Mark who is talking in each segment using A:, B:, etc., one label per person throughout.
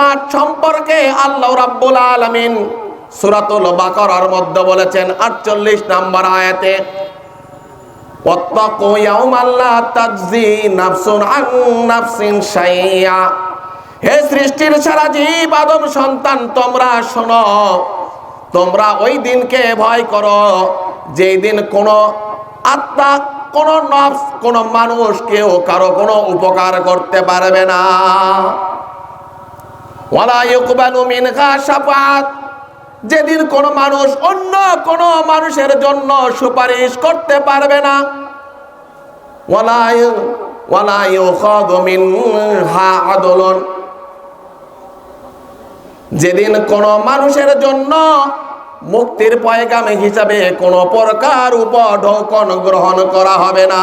A: মাঠ সম্পর্কে আল্লাহ রাব্বুল আলামিন সূরাতুল বাকারার মধ্যে বলেছেন 48 নম্বর আয়াতে, ওয়াত্তাকু ইয়াওমান লা তাজজি নাফসুন আন নাফসিন শাইআ। হে সৃষ্টির সারা জীব আদম সন্তান, তোমরা শোনো, তোমরা ওই দিনকে ভয় করো যেই দিন কোনো আত্মা, কোন নফস, কোন মানুষ কেউ কারো কোনো উপকার করতে পারবে না। ওয়ালা ইউকবালু মিনহা শাফাআত, যেদিন কোন মানুষ অন্য কোন মানুষের জন্য সুপারিশ করতে পারবে না। ওয়ালা ইউখাযু মিনহা আদলুন, যেদিন কোন মানুষের জন্য মুক্তির পয়গাম হিসাবে কোন প্রকার উপঢৌকন গ্রহণ করা হবে না,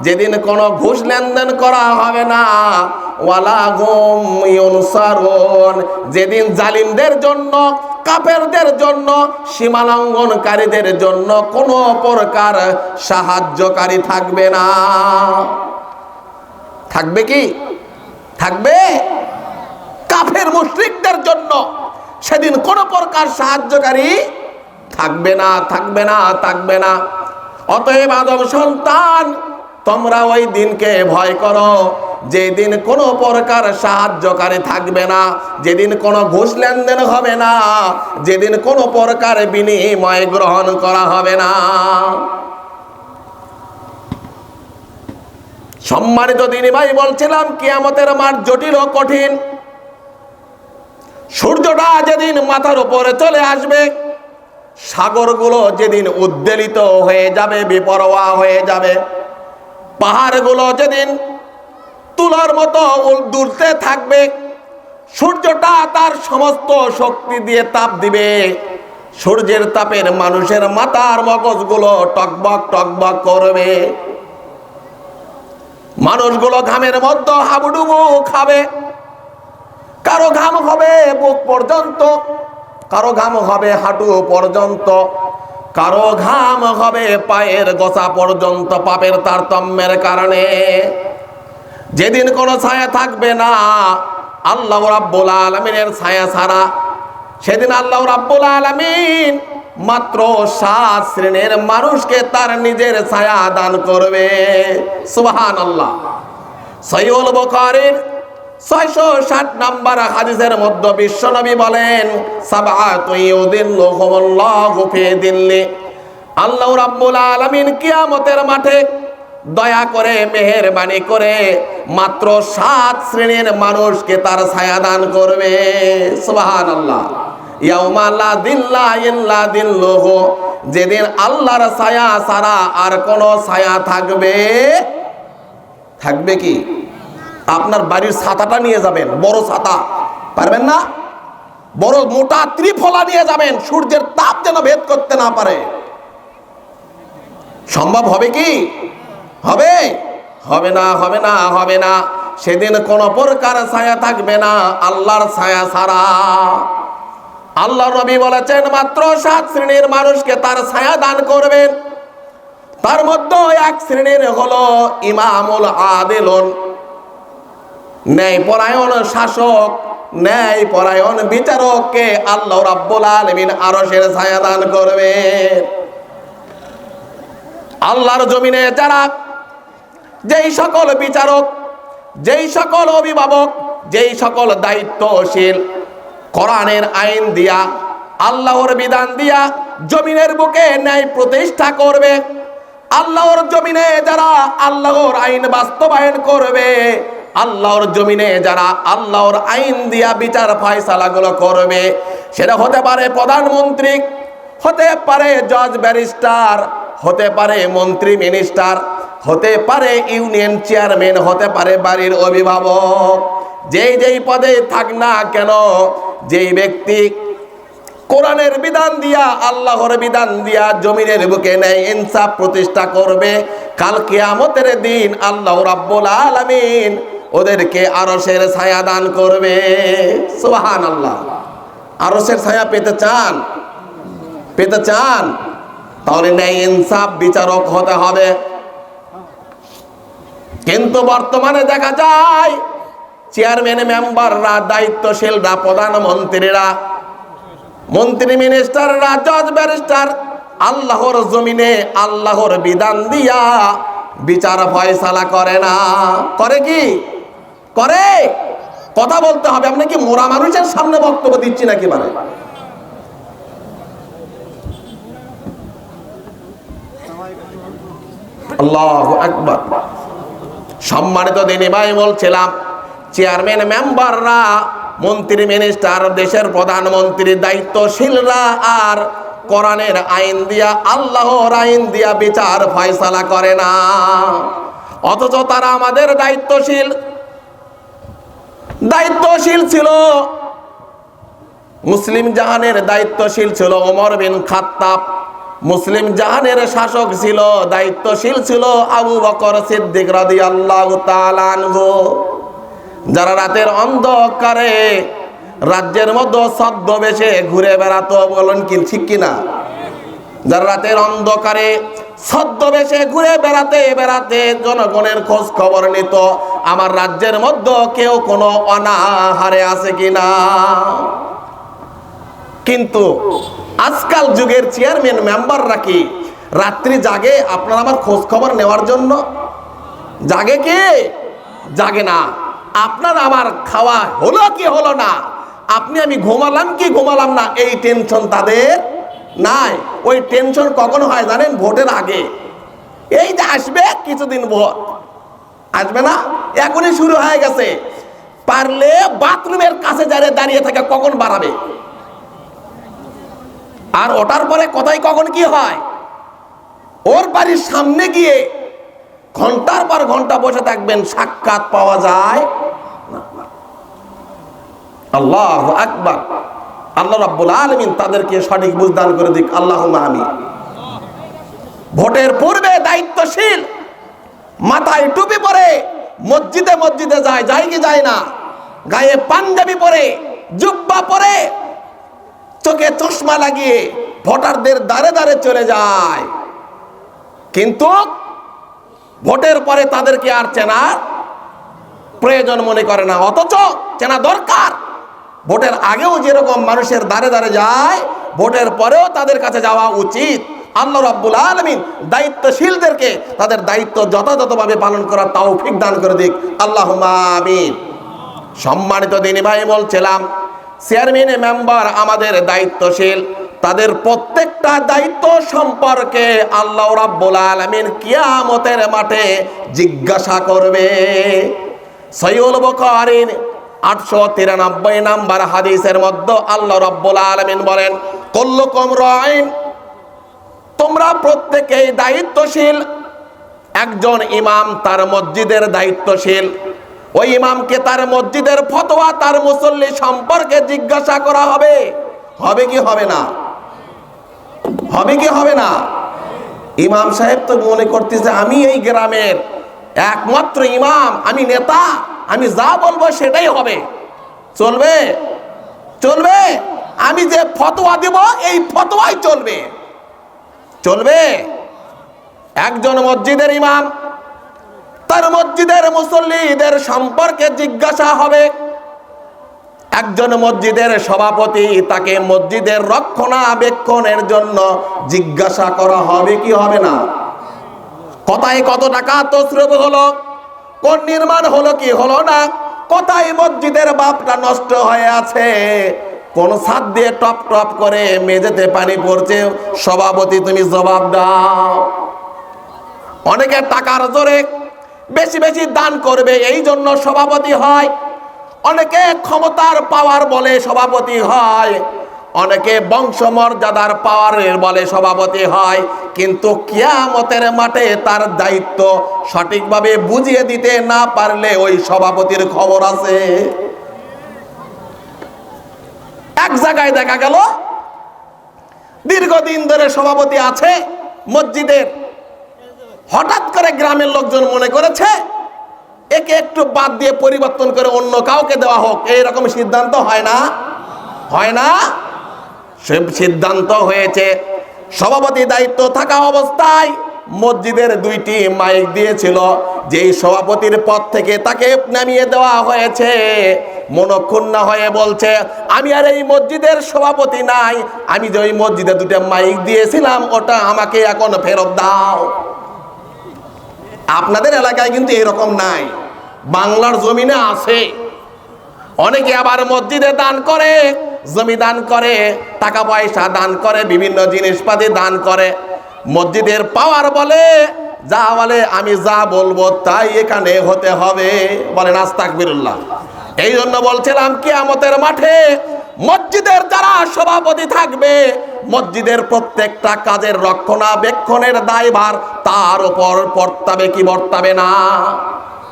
A: যেদিন কোন ঘুষ লেনদেন করা হবে না। ওয়ালা হুম ইউনসারুন, যেদিন জালিমদের জন্য, কাফেরদের জন্য, সীমালঙ্ঘনকারীদের জন্য কোন প্রকার সাহায্যকারী থাকবে না। থাকবে কি? থাকবে? কাফের মুশরিকদের জন্য সেদিন কোন প্রকার সাহায্যকারী থাকবে না, থাকবে না, থাকবে না। অতএব আদম সন্তান, তোমরা ওই দিনকে ভয় করো যেদিন কোনো প্রকার সাহায্যকারী থাকবে না, যেদিন কোনো ঘুষ লেনদেন হবে না, যেদিন কোনো প্রকার বিনিময় গ্রহণ করা হবে না। সম্মানিত দিনী ভাই, বলছিলাম কিয়ামতের মাঠ জটিল ও কঠিন। সূর্যটা যেদিন মাথার উপরে চলে আসবে, সাগরগুলো যেদিন উদ্বেলিত হয়ে যাবে, বেপরোয়া হয়ে যাবে, পাহাড়গুলো যেদিন তুলার মতো দুলতে থাকবে, সূর্যটা তার সমস্ত শক্তি দিয়ে তাপ দিবে, সূর্যের তাপের মানুষের মাথার মগজগুলো টকবক টকবক করবে, মানুষগুলো ঘামের মধ্যে হাবুডুবু খাবে। কারো ঘাম হবে বুক পর্যন্ত, কারো ঘাম হবে হাঁটু পর্যন্ত, কারো ঘাম হবে পায়ের গোছা পর্যন্ত, পাপের তারতম্যের কারণে। যেদিন কোনো ছায়া থাকবে না আল্লাহ রাব্বুল আলামিনের ছায়া ছাড়া, সেদিন আল্লাহ রাব্বুল আলামিন মাত্র 7 শ্রেণীর মানুষকে তার নিজের ছায়া দান করবে। সুবহানাল্লাহ। সহিহুল বুখারীর 660 নম্বর হাদিসের মধ্যে বিশ্বনবী বলেন, সাবআতু ইউযিল্লুহুমুল্লাহু ফি যিল্লি। আল্লাহ রাব্বুল আলামিন কিয়ামতের মাঠে দয়া করে, মেহেরবানি করে মাত্র 7 শ্রেণীর মানুষকে তার ছায়া দান করবে। সুবহানাল্লাহ। ইয়াউমা লা যিল্লা ইল্লা যিল্লুহু, যেদিন আল্লাহর ছায়া ছাড়া আর কোনো ছায়া থাকবে? থাকবে কি? আপনার বাড়ির ছাতাটা নিয়ে যাবেন, বড় ছাতা, পারবেন না? বড় মোটা ত্রিফলা নিয়ে যাবেন, সূর্যের তাপ যেন ভেদ করতে না পারে। সম্ভব হবে কি? হবে? হবে না, হবে না, হবে না। সেদিন কোন প্রকার ছায়া থাকবে না আল্লাহর ছায়া ছাড়া। আল্লাহ নবী বলেছেন মাত্র 7 শ্রেণীর মানুষকে তার ছায়া দান করবেন। তার মধ্যে এক শ্রেণীর হলো ইমামুল আদিলুন, ন্যায় পরায়ণ শাসক, ন্যায় পরায়ণ বিচারককে আল্লাহ রাব্বুল আলামিন আরশের ছায়া দান করবে। আল্লাহর জমিনে যারা, যেই সকল বিচারক, যেই সকল অভিভাবক, যেই সকল দায়িত্বশীল কোরআনের আইন দিয়া, আল্লাহর বিধান দিয়া জমিনের বুকে ন্যায় প্রতিষ্ঠা করবে, আল্লাহর জমিনে যারা আল্লাহর আইন বাস্তবায়ন করবে, আল্লাহর জমিনে যারা আল্লাহর আইন দিয়া বিচার ফয়সালাগুলো করবে, সেটা হতে পারে প্রধানমন্ত্রী, হতে পারে জজ ব্যারিস্টার, হতে পারে মন্ত্রী মিনিস্টার, হতে পারে ইউনিয়ন চেয়ারম্যান, হতে পারে বাড়ির অভিভাবক, যেই যেই পদে থাক না কেন, যেই ব্যক্তি কোরআনের বিধান দিয়া, আল্লাহর বিধান দিয়া জমিনের বুকে ন্যায় ইনসাফ প্রতিষ্ঠা করবে, কাল কিয়ামতের দিন আল্লাহ রাব্বুল আলামিন ওদেরকে আরশের ছায়া দান করবে। সুবহানাল্লাহ। আরশের ছায়া পেতে চান? পেতে চান? তাহলে ন্যায় ইনসাফ বিচারক হতে হবে। কিন্তু বর্তমানে দেখা যায় চেয়ারম্যান মেম্বাররা, দায়িত্বশীলরা, প্রধানমন্ত্রীরা, মন্ত্রী মিনিস্টাররা, জজ ব্যারিস্টার আল্লাহর জমিনে আল্লাহর বিধান দিয়া বিচার ফয়সালা করে না। করে কি করে? কথা বলতে হবে। আপনি কি মোরা মানুষের সামনে বক্তব্য দিচ্ছি নাকি? মানে আল্লাহু আকবার। সম্মানিত দিনী ভাই, বলছিলাম চেয়ারম্যান মেম্বাররা, মন্ত্রী মিনিস্টার, দেশের প্রধানমন্ত্রী, দায়িত্বশীলরা আর কোরআনের আইন দিয়া, আল্লাহর আইন দিয়া বিচার ফয়সালা করে না। অথচ তারা আমাদের দায়িত্বশীল ছিল। মুসলিম জাহানের দায়িত্বশীল ছিল ওমর বিন খাত্তাব। মুসলিম জাহানের শাসক ছিল, দায়িত্বশীল ছিল আবু বকর সিদ্দিক রাদিয়াল্লাহু তাআলা আনহু। যারা রাতের অন্ধকারে রাজ্যের মধ্যে ছদ্মবেশে ঘুরে বেড়াতো, বলেন কি ঠিক কিনা? যারা রাতের অন্ধকারে ছদ্মবেশে ঘুরে বেড়াতে জনগণের খোঁজ খবর নিত, আমার রাজ্যের মধ্যে কেউ কোনো অনাহারে আছে কিনা। কিন্তু আজকাল যুগের চেয়ারম্যান মেম্বাররা কি রাত্রি জাগে আপনার আমার খোঁজ খবর নেওয়ার জন্য? জাগে কে? জাগে না। আপনার আমার খাওয়া হলো কি হলো না, আপনি আমি ঘুমালাম কি ঘুমালাম না, এই টেনশন তাদের নাই। ওই টেনশন কখন হয় জানেন? ভোটের আগে। এই যে আসবে কিছুদিন ভোট আসবে না, এখনই শুরু হয়ে গেছে। পারলে বাথরুমের কাছে দাঁড়িয়ে থাকে কখন বাড়াবে। আর ওটার পরে কোথায় কখন কি হয়, ওর বাড়ির সামনে গিয়ে ঘন্টার পর ঘন্টা বসে থাকবেন, সাক্ষাৎ পাওয়া যায় না। আল্লাহু আকবার। আল্লাহ রাব্বুল আলামিন তাদেরকে সঠিক বুঝ দান করে দিক, আল্লাহুম্মা আমিন। ভোটের পূর্বে দায়িত্বশীল মাথায় টুপি পরে মসজিদে যায় কি যায় না, গায়ে পাঞ্জাবি পরে, জুব্বা পরে, চোখে চশমা লাগিয়ে ভোটারদের দাঁড়ে চলে যায়। কিন্তু ভোটের পরে তাদেরকে আর চেনার প্রয়োজন মনে করে না, অথচ চেনা দরকার। ভোটের আগেও যেরকম মানুষের দাঁড়ে যায়, ভোটের পরেও তাদের কাছে যাওয়া উচিত। আল্লাহ রাব্বুল আলামিন দায়িত্বশীলদেরকে তাদের দায়িত্ব যথাযথভাবে পালন করার তৌফিক দান করে দিক, আল্লাহুম্মা আমিন। সম্মানিত দিনী ভাই, বলছিলাম চেয়ারম্যান মেম্বার আমাদের দায়িত্বশীল। তাদের প্রত্যেকটা দায়িত্ব সম্পর্কে আল্লাহ রাব্বুল আলামিন কিয়ামতের মাঠে জিজ্ঞাসা করবে। সহিহুল বুখারীর 893 নাম্বার হাদিসের মধ্যে আল্লাহ রাব্বুল আলামিন বলেন, কুল্লুকুম রাইন, তোমরা প্রত্যেকেই দায়িত্বশীল। একজন ইমাম তার মসজিদের দায়িত্বশীল। ওই ইমামকে তার মসজিদের ফতোয়া, তার মুসল্লি সম্পর্কে জিজ্ঞাসা করা হবে। হবে কি হবে না? হবে কি হবে না? ইমাম সাহেব তো মনে করতেছে আমি এই গ্রামের একমাত্র ইমাম, আমি নেতা, আমি যা বলবো সেটাই হবে। চলবে? চলবে? আমি যে ফতোয়া দেব এই ফতোয়াই চলবে। চলবে? একজন মসজিদের ইমাম তার মসজিদের মুসল্লিদের সম্পর্কে জিজ্ঞাসা হবে। একজন মসজিদের সভাপতি, তাকে মসজিদের রক্ষণাবেক্ষণের জন্য জিজ্ঞাসা করা হবে কি হবে না? কোথায় কত টাকা তছরুপ হলো, কোন নির্মাণ হলো কি হলো না, কোথায় মসজিদের বাপটা নষ্ট হয়ে আছে, কোন ছাদ দিয়ে টপ টপ করে মেঝেতে পানি পড়ছে, সভাপতি তুমি জবাব দাও। অনেকে টাকার জোরে বেশি বেশি দান করবে, এই জন্য সভাপতি হয়। অনেকে ক্ষমতার পাওয়ার বলে সভাপতি হয়, অনেকে বংশমর্যাদার পাওয়ারের বলে সভাপতি হয়। কিন্তু কিয়ামতের মাঠে তার দায়িত্ব সঠিকভাবে বুঝিয়ে দিতে না পারলে ওই সভাপতির খবর আছে। এক জায়গায় দেখা গেল দীর্ঘদিন ধরে সভাপতি আছে মসজিদের, হঠাৎ করে গ্রামের লোকজন মনে করেছে একে একটু বাদ দিয়ে পরিবর্তন করে অন্য কাউকে দেওয়া হোক। এইরকম সিদ্ধান্ত হয় না? হয় না? সে সিদ্ধান্ত হয়েছে সভাপতি দায়িত্ব থাকা অবস্থায় মসজিদের 2টি মাইক দিয়েছিল, যেই সভাপতির পদ থেকে তাকে নামিয়ে দেওয়া হয়েছে। মনক্ষুণ্ণ হয়ে বলছে, আমি আর এই মসজিদের সভাপতি নাই, আমি যে ওই মসজিদে 2টা মাইক দিয়েছিলাম ওটা আমাকে এখন ফেরত দাও। আপনাদের এলাকায় কিন্তু এরকম নাই, বাংলার জমিনে আছে। অনেকে আবার মসজিদে দান করে, জমি দান করে, টাকা পয়সা দান করে, বিভিন্ন জিনিসপাতি দান করে। মসজিদের পাওয়ার বলে, যা বলে আমি যা বলবো তাই এখানে হতে হবে, বলেন আস্তাগফিরুল্লাহ। এই জন্য বলছিলাম কিয়ামতের মাঠে মসজিদের যারা সভাপতি থাকবে, মসজিদের প্রত্যেকটা কাজের রক্ষণাবেক্ষণের দায়ভার তার উপর বর্তাবে কি বর্তাবে না?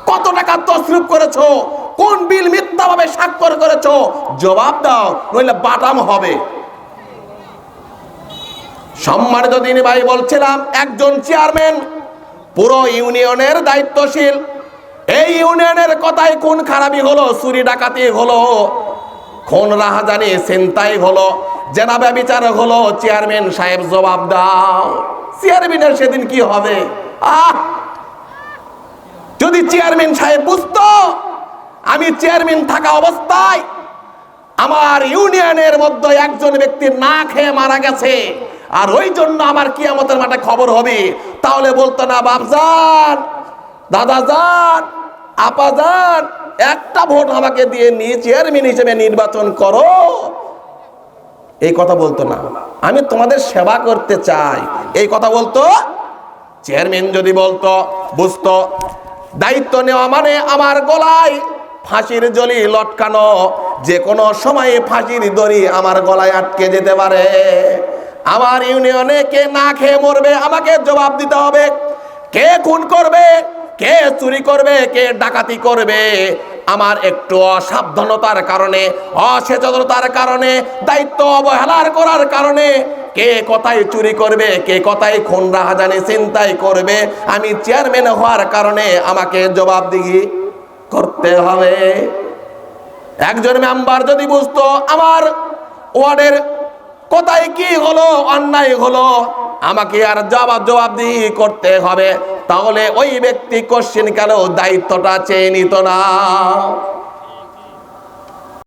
A: কত টাকা তসরুফ করেছো, কোন বিল মিথ্যাভাবে স্বাক্ষর করেছো, জবাব দাও, নইলে বাটাম হবে। সম্মানিত দিনী ভাই, বলছিলাম একজন চেয়ারম্যান পুরো ইউনিয়নের দায়িত্বশীল। এই ইউনিয়নের কথায় খুন খারাপি হলো, চুরি ডাকাতি হলো, খুন রাহাজানি ছিনতাই হলো, জেনাবে বিচার হলো, চেয়ারম্যান সাহেব জবাব দাও। চেয়ারম্যানের সেদিন কি হবে? যদি চেয়ারম্যান সাহেব বুঝতো আমি চেয়ারম্যান থাকা অবস্থায় আমার ইউনিয়নের মধ্যে একজন ব্যক্তি না খেয়ে মারা গেছে, আর ওই জন্য আমার কিয়ামতের মাঠে খবর হবে, তাহলে বলতো না বাপজান, দাদাজান, আপাজান, একটা ভোট আমাকে দিয়ে নিয়ে চেয়ারম্যান হিসেবে নির্বাচন করো, এই কথা বলতো না। আমি তোমাদের সেবা করতে চাই, এই কথা বলতো। চেয়ারম্যান যদি বলতো, বুঝতো দায়িত্ব নেওয়া মানে আমার গলায় ফাঁসির জলি লটকানো, যে কোনো সময়ে ফাঁসির দড়ি আমার গলায় আটকে যেতে পারে। আমার ইউনিয়নে কে না খেয়ে মরবে আমাকে জবাব দিতে হবে। কে খুন করবে, কে চুরি করবে, কে ডাকাতি করবে, আমার একটু অসাবধানতার কারণে, অসচেতনতার কারণে, দায়িত্ব অবহেলার করার কারণে কে কোথায় চুরি করবে, কে কোথায় খুন রাহাজানি ছিনতাই করবে, আমি চেয়ারম্যান হওয়ার কারণে আমাকে জবাবদিহি করতে হবে। একজন মেম্বার যদি বুঝতো আমার ওয়ার্ডের কোথায় কি হলো, অন্যায় হলো, আমাকে আর জবাবদিহি করতে হবে, তাহলে ওই ব্যক্তি কোশ্চেন কালেও দায়িত্বটা চেয়ে নিত না।